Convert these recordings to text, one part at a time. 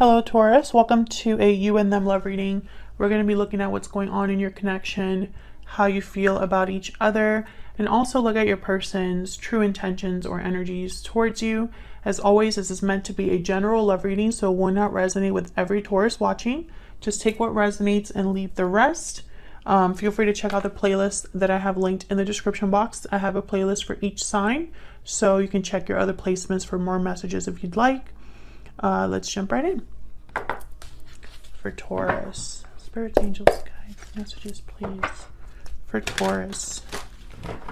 Hello Taurus, welcome to a you and them love reading. We're going to be looking at what's going on in your connection, how you feel about each other, and also look at your person's true intentions or energies towards you. As always, this is meant to be a general love reading, so it will not resonate with every Taurus watching. Just take what resonates and leave the rest. Feel free to check out the playlist that I have linked in the description box. I have a playlist for each sign, so you can check your other placements for more messages if you'd like. Let's jump right in. For Taurus, spirits, angels, guides, messages, please. For Taurus,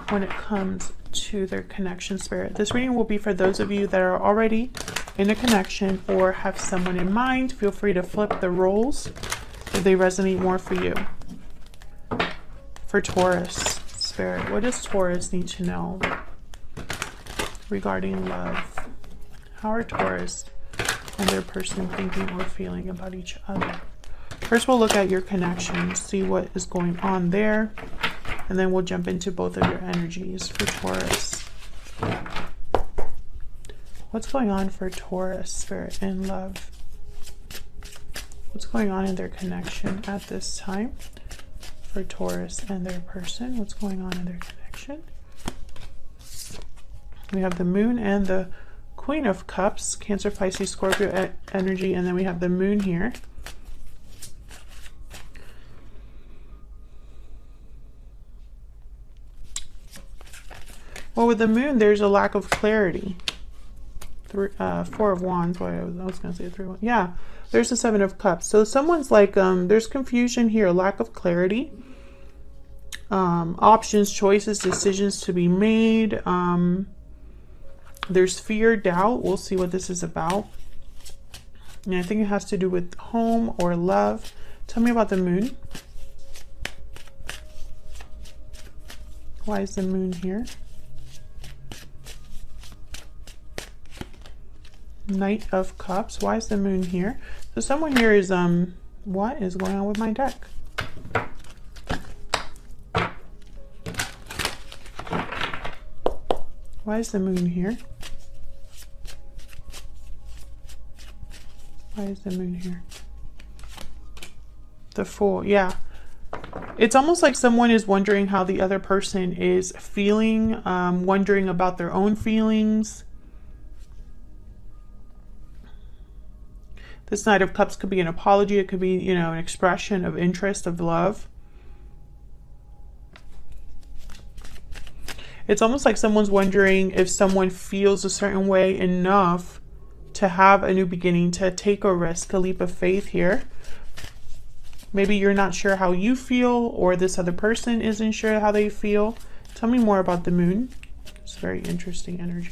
when it comes to their connection spirit. This reading will be for those of you that are already in a connection or have someone in mind. Feel free to flip the roles if they resonate more for you. For Taurus, spirit, what does Taurus need to know regarding love? How are Taurus and their person thinking or feeling about each other? First, we'll look at your connection, see what is going on there, and then we'll jump into both of your energies. For Taurus, what's going on for Taurus, spirit, and love? What's going on in their connection at this time? For Taurus and their person, what's going on in their connection? We have the moon and the Queen of Cups, Cancer, Pisces, Scorpio energy, and then we have the moon here. Well, with the moon, there's a lack of clarity. Four of Wands. Well, I was going to say 3 of Wands. Yeah, there's the Seven of Cups. So someone's like, there's confusion here, lack of clarity. Options, choices, decisions to be made. There's fear, doubt. We'll see what this is about. And I think it has to do with home or love. Tell me about the moon. Why is the moon here? Knight of Cups. Why is the moon here? So someone here is, what is going on with my deck? Why is the moon here? Why is the moon here? The Fool. Yeah. It's almost like someone is wondering how the other person is feeling, wondering about their own feelings. This Knight of Cups could be an apology. It could be, you know, an expression of interest, of love. It's almost like someone's wondering if someone feels a certain way enough to have a new beginning, to take a risk, a leap of faith here. Maybe you're not sure how you feel, or this other person isn't sure how they feel. Tell me more about the moon. It's very interesting energy.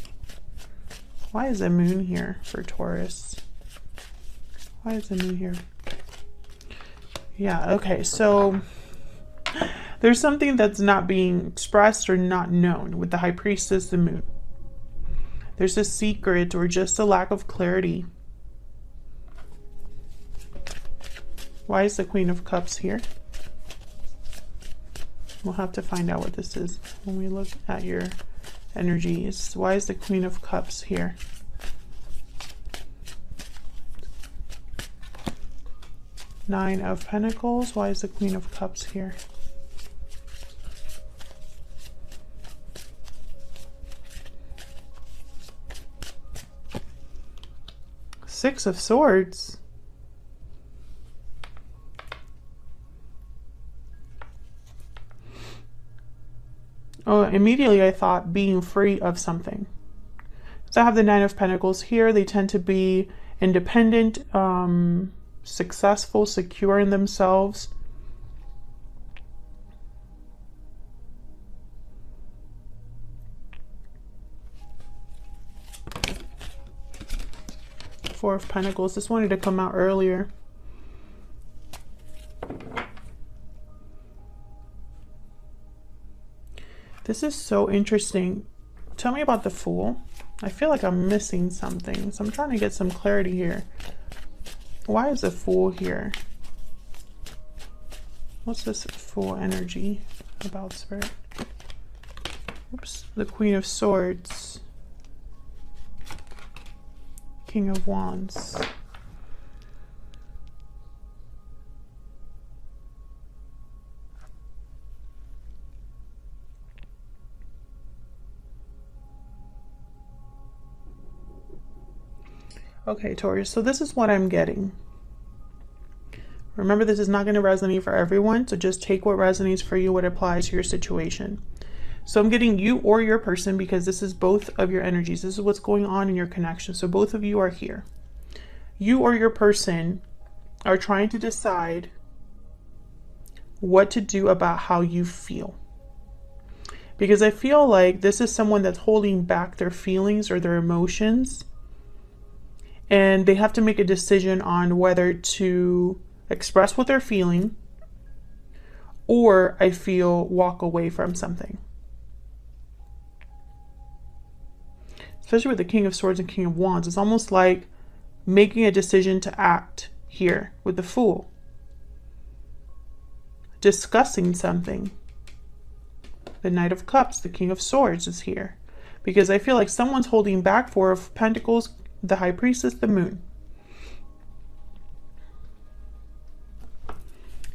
Why is the moon here for Taurus? Why is the moon here? Yeah, okay, so there's something that's not being expressed or not known with the High Priestess, the moon. There's a secret or just a lack of clarity. Why is the Queen of Cups here? We'll have to find out what this is when we look at your energies. Why is the Queen of Cups here? Nine of Pentacles. Why is the Queen of Cups here? Six of Swords. Oh, immediately I thought being free of something. So I have the Nine of Pentacles here. They tend to be independent, successful, secure in themselves. Four of Pentacles. This wanted to come out earlier. This is so interesting. Tell me about the Fool. I feel like I'm missing something, so I'm trying to get some clarity here. Why is the Fool here? What's this Fool energy about, spirit? Oops. The Queen of Swords. King of Wands. Okay, Taurus, so this is what I'm getting. Remember, this is not going to resonate for everyone, so just take what resonates for you, what applies to your situation. So I'm getting you or your person, because this is both of your energies. This is what's going on in your connection. So both of you are here. You or your person are trying to decide what to do about how you feel. Because I feel like this is someone that's holding back their feelings or their emotions. And they have to make a decision on whether to express what they're feeling, or I feel walk away from something. Especially with the King of Swords and King of Wands, it's almost like making a decision to act here with the Fool. Discussing something. The Knight of Cups, the King of Swords is here. Because I feel like someone's holding back. Four of Pentacles, the High Priestess, the Moon.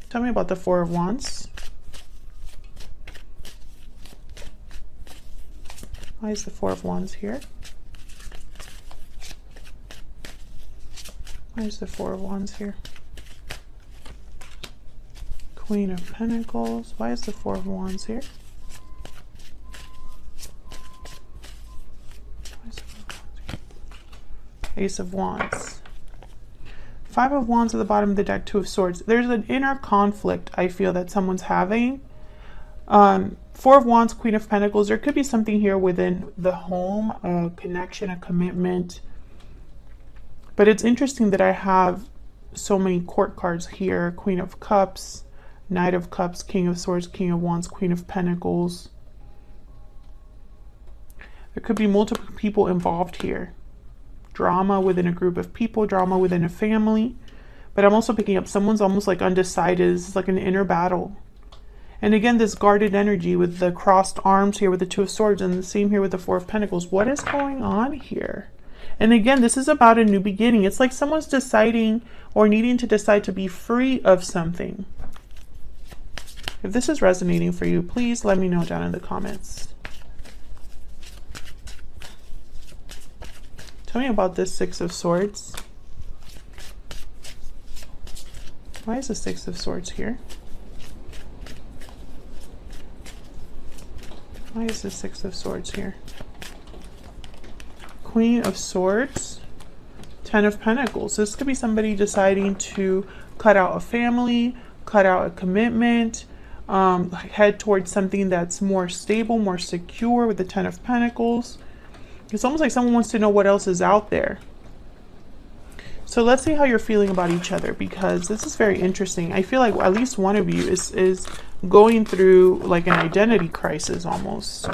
Tell me about the Four of Wands. Why is the Four of Wands here? Why is the Four of Wands here? Queen of Pentacles. Why is the Four of Wands here? Why is the Four of Wands here? Ace of Wands. Five of Wands at the bottom of the deck. Two of Swords. There's an inner conflict I feel that someone's having. Four of Wands, Queen of Pentacles. There could be something here within the home, a connection, a commitment. But it's interesting that I have so many court cards here. Queen of Cups, Knight of Cups, King of Swords, King of Wands, Queen of Pentacles. There could be multiple people involved here. Drama within a group of people, drama within a family. But I'm also picking up someone's almost like undecided. It's like an inner battle. And again, this guarded energy with the crossed arms here with the Two of Swords, and the same here with the Four of Pentacles. What is going on here? And again, this is about a new beginning. It's like someone's deciding or needing to decide to be free of something. If this is resonating for you, please let me know down in the comments. Tell me about this Six of Swords. Why is the Six of Swords here? Why is the Six of Swords here? Queen of Swords, Ten of Pentacles. This could be somebody deciding to cut out a family, cut out a commitment, head towards something that's more stable, more secure with the Ten of Pentacles. It's almost like someone wants to know what else is out there. So let's see how you're feeling about each other, because this is very interesting. I feel like at least one of you is going through like an identity crisis almost.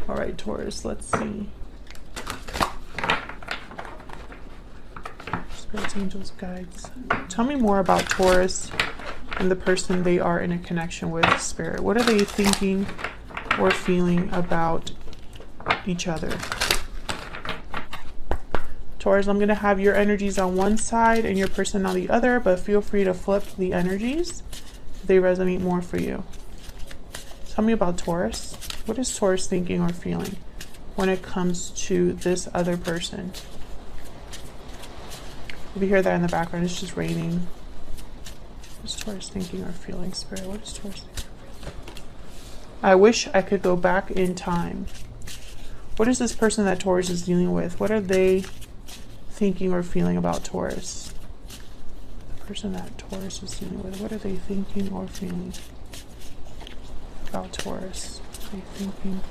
All right, Taurus, let's see. Spirits, angels, guides. Tell me more about Taurus and the person they are in a connection with, Spirit. What are they thinking or feeling about each other? Taurus, I'm going to have your energies on one side and your person on the other, but feel free to flip the energies if they resonate more for you. Tell me about Taurus. What is Taurus thinking or feeling when it comes to this other person? If you hear that in the background, it's just raining. What is Taurus thinking or feeling, Spirit? What is Taurus thinking or feeling? I wish I could go back in time. What is this person that Taurus is dealing with? What are they thinking or feeling about Taurus? The person that Taurus is dealing with, what are they thinking or feeling about Taurus? What are they thinking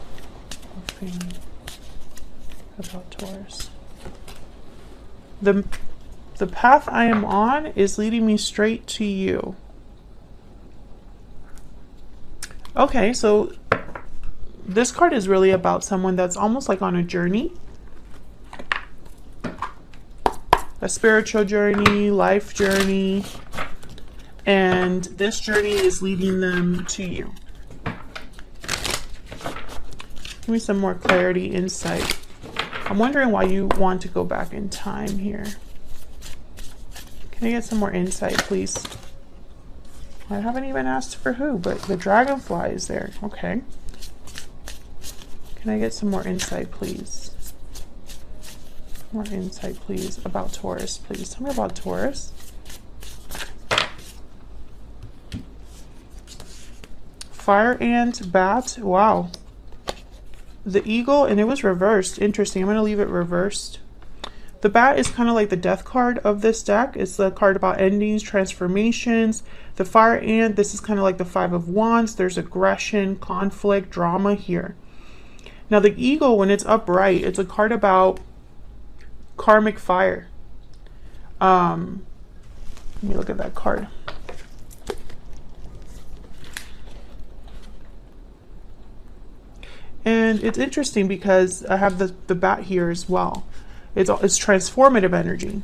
or feeling about Taurus? The path I am on is leading me straight to you. Okay, so this card is really about someone that's almost like on a journey. A spiritual journey, life journey. And this journey is leading them to you. Give me some more clarity, insight. I'm wondering why you want to go back in time here. Can I get some more insight, please? I haven't even asked for who, but the dragonfly is there. Okay. Can I get some more insight, please? More insight, please, about Taurus. Please tell me about Taurus. Fire ant, bat. Wow. The eagle, and it was reversed. Interesting. I'm going to leave it reversed. The bat is kind of like the death card of this deck. It's the card about endings, transformations. The fire ant, this is kind of like the Five of Wands. There's aggression, conflict, drama here. Now the eagle, when it's upright, it's a card about karmic fire. Let me look at that card. And it's interesting because I have the bat here as well. It's transformative energy.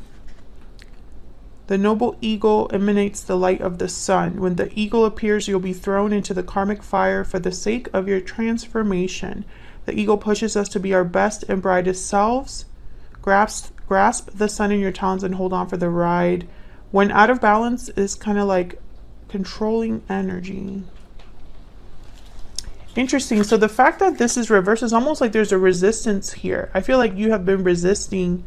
The noble eagle emanates the light of the sun. When the eagle appears, you'll be thrown into the karmic fire for the sake of your transformation. The eagle pushes us to be our best and brightest selves. Grasp the sun in your talons and hold on for the ride. When out of balance is kind of like controlling energy. Interesting. So the fact that this is reversed is almost like there's a resistance here. I feel like you have been resisting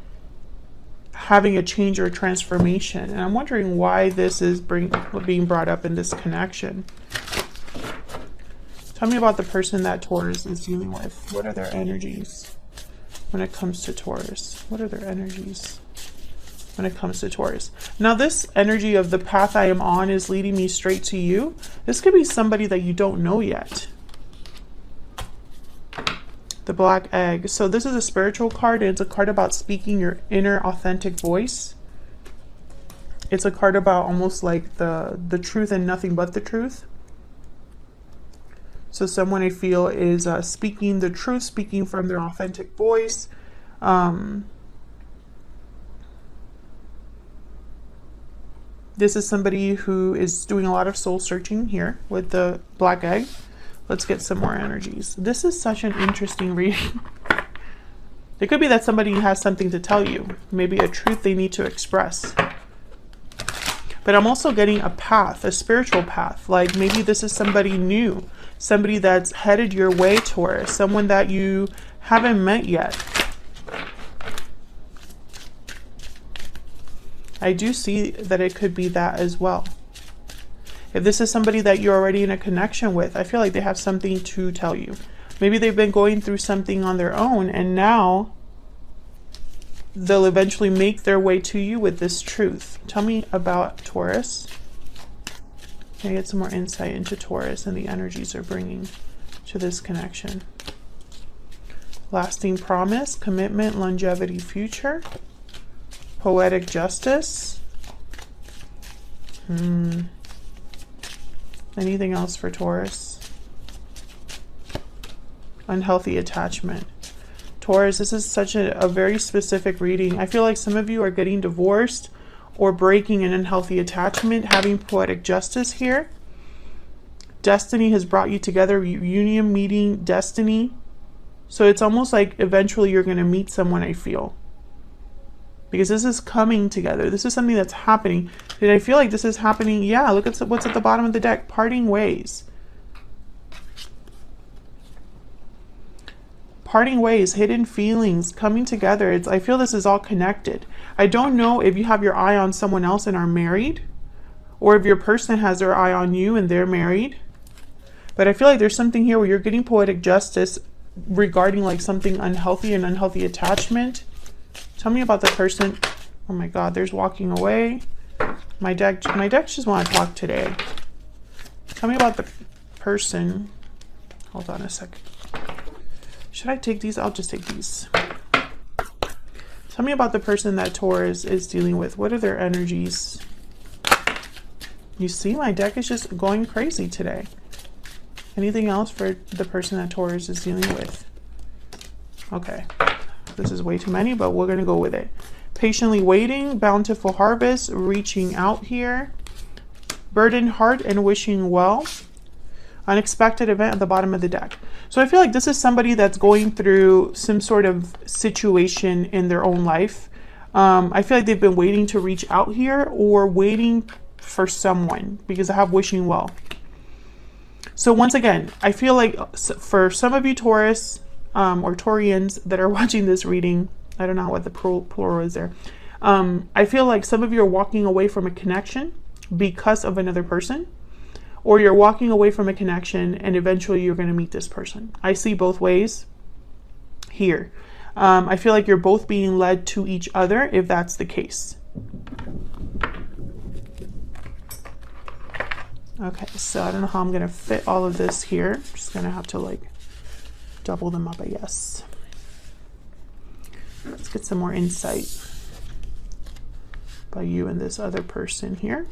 having a change or a transformation. And I'm wondering why this is being brought up in this connection. Tell me about the person that Taurus is dealing with. What are their energies when it comes to Taurus? What are their energies when it comes to Taurus? Now this energy of the path I am on is leading me straight to you. This could be somebody that you don't know yet. The black egg. So this is a spiritual card. It's a card about speaking your inner authentic voice. It's a card about almost like the truth and nothing but the truth. So someone I feel is speaking the truth, speaking from their authentic voice. This is somebody who is doing a lot of soul searching here with the black egg. Let's get some more energies. This is such an interesting reading. It could be that somebody has something to tell you. Maybe a truth they need to express. But I'm also getting a path, a spiritual path. Like maybe this is somebody new. Somebody that's headed your way, Taurus. Someone that you haven't met yet. I do see that it could be that as well. If this is somebody that you're already in a connection with, I feel like they have something to tell you. Maybe they've been going through something on their own and now they'll eventually make their way to you with this truth. Tell me about Taurus. Can I get some more insight into Taurus and the energies they're bringing to this connection? Lasting promise, commitment, longevity, future, poetic justice. Anything else for Taurus? Unhealthy attachment. Taurus, this is such a very specific reading. I feel like some of you are getting divorced or breaking an unhealthy attachment, having poetic justice here. Destiny has brought you together, union, meeting, destiny. So it's almost like eventually you're going to meet someone, I feel. Because this is coming together. This is something that's happening. Did I feel like this is happening? Yeah, look at what's at the bottom of the deck. Parting ways. Parting ways, hidden feelings, coming together. I feel this is all connected. I don't know if you have your eye on someone else and are married, or if your person has their eye on you and they're married. But I feel like there's something here where you're getting poetic justice regarding like something unhealthy, an unhealthy attachment. Tell me about the person. Oh my God, there's walking away. My deck just want to talk today. Tell me about the person. Hold on a second. Should I take these? I'll just take these. Tell me about the person that Taurus is dealing with. What are their energies? You see, my deck is just going crazy today. Anything else for the person that Taurus is dealing with? Okay. This is way too many, but we're going to go with it. Patiently waiting, bountiful harvest, reaching out here. Burdened heart and wishing well. Unexpected event at the bottom of the deck. So I feel like this is somebody that's going through some sort of situation in their own life. I feel like they've been waiting to reach out here or waiting for someone because I have wishing well. So once again, I feel like for some of you Taurus, or Taurians that are watching this reading, I don't know what the plural is there. I feel like some of you are walking away from a connection because of another person, or you're walking away from a connection and eventually you're going to meet this person. I see both ways here. I feel like you're both being led to each other if that's the case. Okay, so I don't know how I'm going to fit all of this here. I'm just going to have to like double them up, I guess. Let's get some more insight by you and this other person here.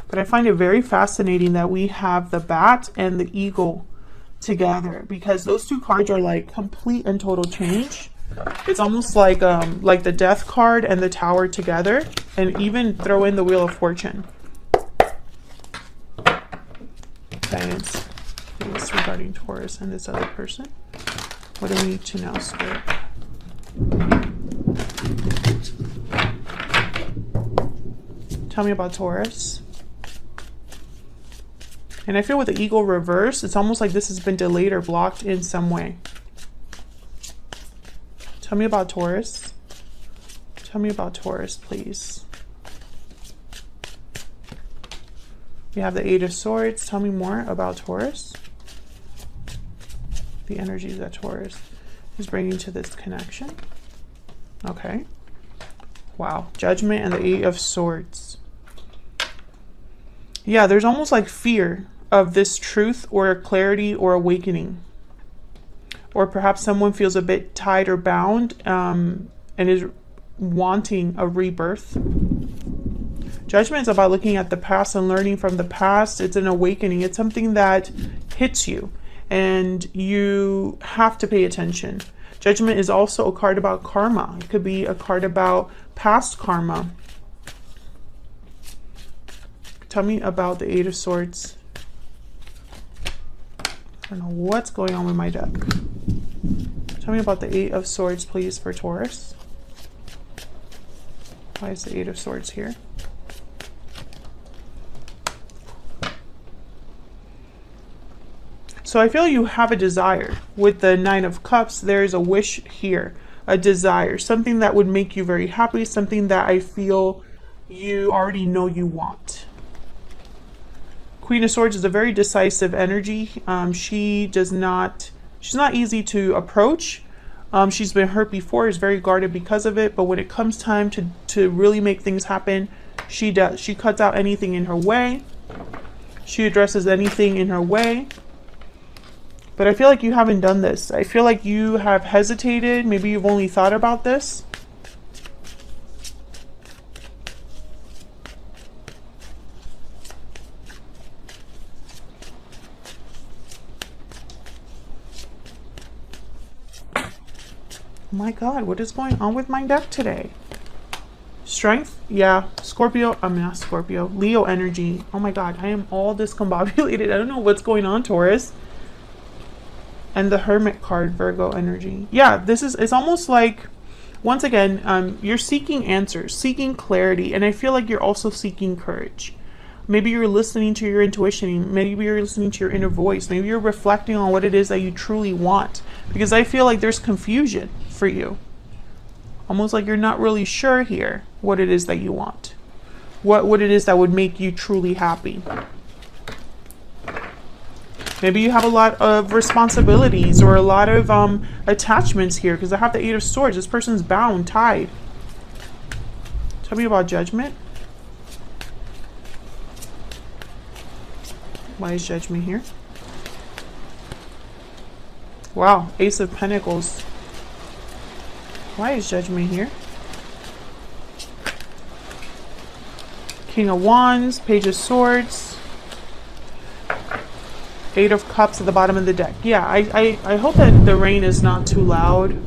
But I find it very fascinating that we have the bat and the eagle together, because those two cards are like complete and total change. It's almost like the death card and the tower together, and even throw in the wheel of fortune. Okay, it's regarding Taurus and this other person. What do we need to know, Spirit? Tell me about Taurus. And I feel with the eagle reverse, it's almost like this has been delayed or blocked in some way. Tell me about Taurus. Tell me about Taurus, please. We have the Eight of Swords. Tell me more about Taurus. The energies that Taurus is bringing to this connection. Okay. Wow. Judgment and the Eight of Swords. Yeah, there's almost like fear of this truth or clarity or awakening. Or perhaps someone feels a bit tied or bound and is wanting a rebirth. Judgment is about looking at the past and learning from the past. It's an awakening. It's something that hits you and you have to pay attention. Judgment is also a card about karma. It could be a card about past karma. Tell me about the Eight of Swords. I don't know what's going on with my deck. Tell me about the Eight of Swords, please, for Taurus. Why is the Eight of Swords here? So I feel you have a desire. With the Nine of Cups, there's a wish here, a desire, something that would make you very happy, something that I feel you already know you want. Queen of Swords is a very decisive energy. She's not easy to approach. She's been hurt before, is very guarded because of it. But when it comes time to really make things happen, she does. She cuts out anything in her way. She addresses anything in her way. But I feel like you haven't done this. I feel like you have hesitated. Maybe you've only thought about this. My God, what is going on with my deck today? Strength? Yeah. Scorpio. I'm not Scorpio. Leo energy. Oh my God, I am all discombobulated. I don't know what's going on, Taurus. And the Hermit card, Virgo energy. Yeah, it's almost like, once again, you're seeking answers, seeking clarity. And I feel like you're also seeking courage. Maybe you're listening to your intuition. Maybe you're listening to your inner voice. Maybe you're reflecting on what it is that you truly want. Because I feel like there's confusion for you. Almost like you're not really sure here what it is that you want. What it is that would make you truly happy. Maybe you have a lot of responsibilities or a lot of attachments here, because I have the Eight of Swords. This person's bound, tied. Tell me about Judgment. Why is Judgment here? Wow, Ace of Pentacles. Why is Judgment here? King of Wands, Page of Swords. Eight of Cups at the bottom of the deck. Yeah, I hope that the rain is not too loud.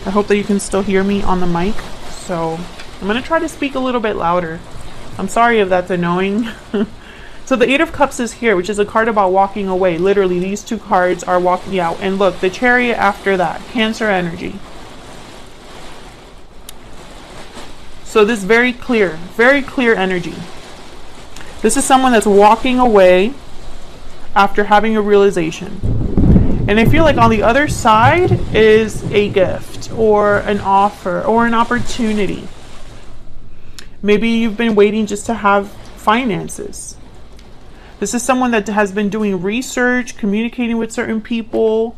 I hope that you can still hear me on the mic. So I'm going to try to speak a little bit louder. I'm sorry if that's annoying. So the Eight of Cups is here, which is a card about walking away. Literally, these two cards are walking out. And look, the Chariot after that. Cancer energy. So this very clear energy. This is someone that's walking away after having a realization. And I feel like on the other side is a gift or an offer or an opportunity. Maybe you've been waiting just to have finances. This is someone that has been doing research, communicating with certain people,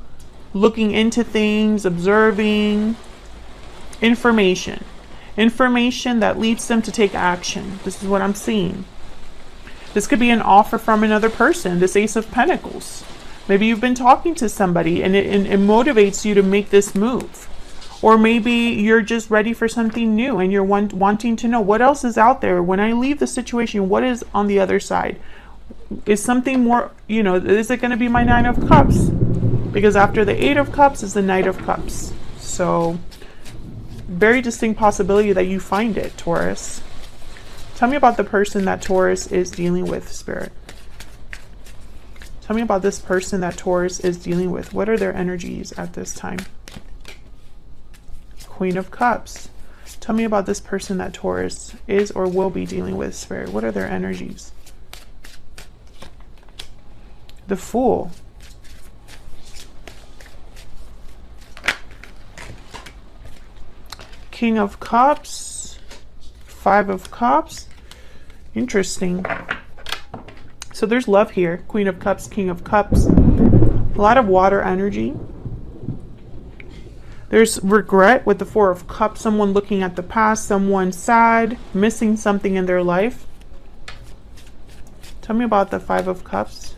looking into things, observing information. Information that leads them to take action. This is what I'm seeing. This could be an offer from another person, this Ace of Pentacles. Maybe you've been talking to somebody and it motivates you to make this move. Or maybe you're just ready for something new and you're wanting to know what else is out there. When I leave the situation, what is on the other side? Is something more, you know, is it going to be my Nine of Cups? Because after the Eight of Cups is the Knight of Cups. So, very distinct possibility that you find it, Taurus. Tell me about the person that Taurus is dealing with, Spirit. Tell me about this person that Taurus is dealing with. What are their energies at this time? Queen of Cups. Tell me about this person that Taurus is or will be dealing with, Spirit. What are their energies? The Fool. King of Cups. Five of Cups. Interesting. So there's love here. Queen of Cups, King of Cups. A lot of water energy. There's regret with the Four of Cups. Someone looking at the past. Someone sad. Missing something in their life. Tell me about the Five of Cups.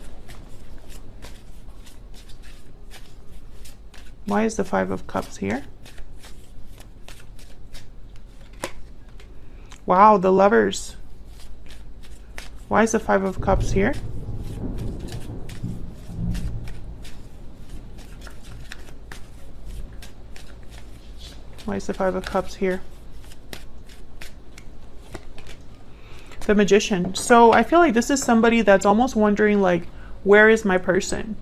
Why is the Five of Cups here? Wow, the Lovers. Why is the Five of Cups here? Why is the Five of Cups here? The Magician. So I feel like this is somebody that's almost wondering, like, where is my person?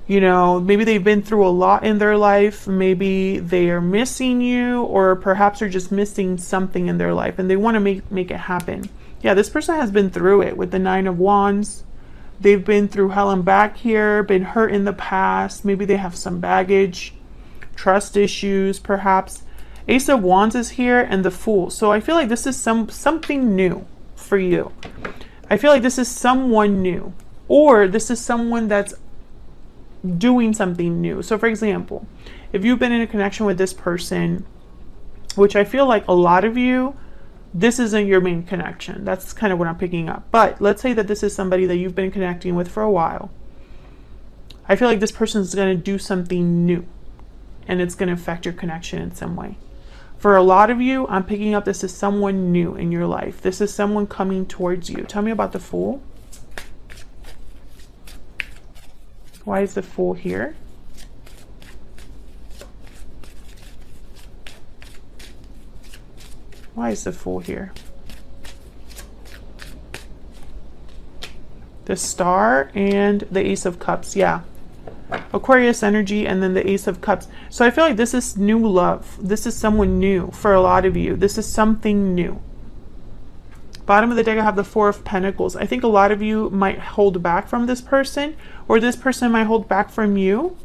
You know, maybe they've been through a lot in their life. Maybe they are missing you, or perhaps they're just missing something in their life and they want to make it happen. Yeah, this person has been through it with the Nine of Wands. They've been through hell and back here, been hurt in the past. Maybe they have some baggage, trust issues, perhaps. Ace of Wands is here and the Fool. So I feel like this is something new for you. I feel like this is someone new, or this is someone that's doing something new. So for example, if you've been in a connection with this person, which I feel like a lot of you, this isn't your main connection. That's kind of what I'm picking up. But let's say that this is somebody that you've been connecting with for a while. I feel like this person is going to do something new and it's going to affect your connection in some way. For a lot of you, I'm picking up this is someone new in your life. This is someone coming towards you. Tell me about the Fool. Why is the Fool here? Why is the Fool here? The Star and the Ace of Cups. Yeah. Aquarius energy and then the Ace of Cups. So I feel like this is new love. This is someone new for a lot of you. This is something new. Bottom of the deck, I have the Four of Pentacles. I think a lot of you might hold back from this person, or this person might hold back from you.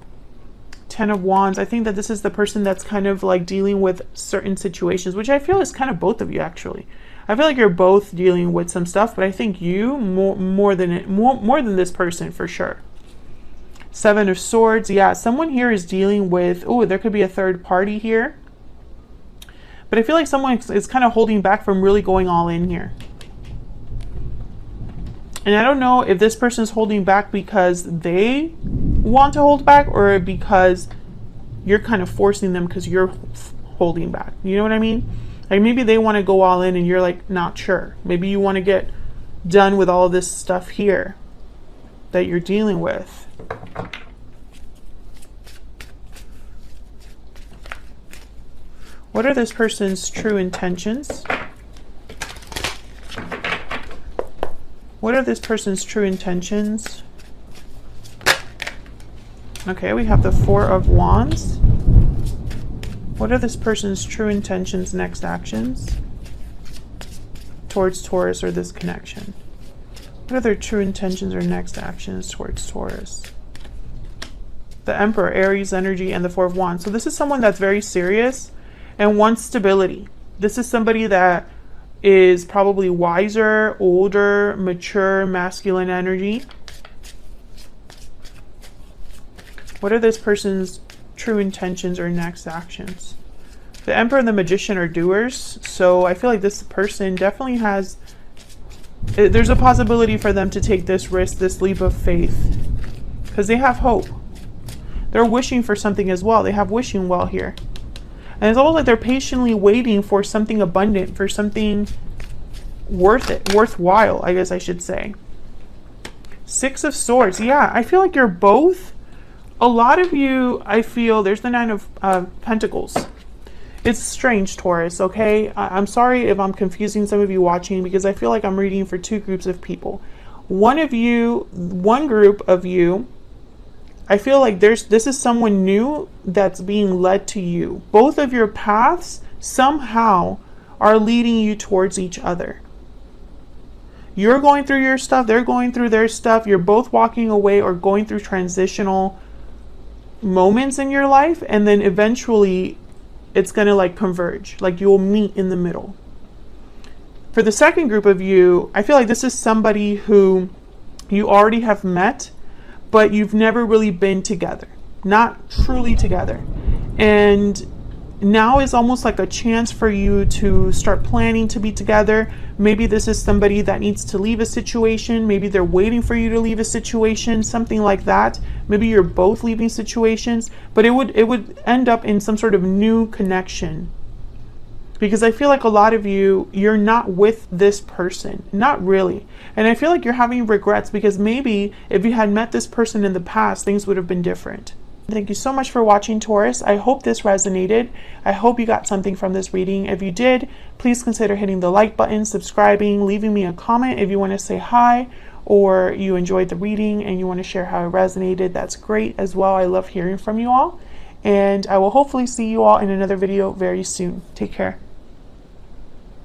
Ten of Wands. I think that this is the person that's kind of like dealing with certain situations, which I feel is kind of both of you actually. I feel like you're both dealing with some stuff, but I think you more than this person for sure. Seven of Swords. Yeah, someone here is dealing with, oh, there could be a third party here. But I feel like someone is kind of holding back from really going all in here. And I don't know if this person is holding back because they want to hold back or because you're kind of forcing them because you're holding back. You know what I mean? Like maybe they want to go all in and you're like not sure. Maybe you want to get done with all of this stuff here that you're dealing with. What are this person's true intentions? What are this person's true intentions? Okay, we have the Four of Wands. What are this person's true intentions, next actions towards Taurus or this connection? What are their true intentions or next actions towards Taurus? the Emperor, Aries energy, and the Four of Wands. So this is someone that's very serious and wants stability. This is somebody that is probably wiser, older, mature, masculine energy. What are this person's true intentions or next actions? The Emperor and the Magician are doers. So I feel like this person definitely has, there's a possibility for them to take this risk, this leap of faith, because they have hope. They're wishing for something as well. They have wishing well here. And it's almost like they're patiently waiting for something abundant, for something worthwhile, I guess I should say. Six of Swords. Yeah, I feel like you're both. A lot of you, I feel, there's the Nine of Pentacles. It's strange, Taurus, okay? I'm sorry if I'm confusing some of you watching, because I feel like I'm reading for two groups of people. One group of you, I feel like this is someone new that's being led to you. Both of your paths somehow are leading you towards each other. You're going through your stuff, they're going through their stuff. You're both walking away or going through transitional moments in your life, and then eventually it's going to like converge, like you'll meet in the middle. For the second group of you, I feel like this is somebody who you already have met, but you've never really been together, not truly together. And now is almost like a chance for you to start planning to be together. Maybe this is somebody that needs to leave a situation. Maybe they're waiting for you to leave a situation, something like that. Maybe you're both leaving situations, but it would end up in some sort of new connection. Because I feel like a lot of you, you're not with this person, not really. And I feel like you're having regrets because maybe if you had met this person in the past, things would have been different. Thank you so much for watching, Taurus. I hope this resonated. I hope you got something from this reading. If you did, please consider hitting the like button, subscribing, leaving me a comment if you want to say hi, or you enjoyed the reading and you want to share how it resonated. That's great as well. I love hearing from you all. And I will hopefully see you all in another video very soon. Take care.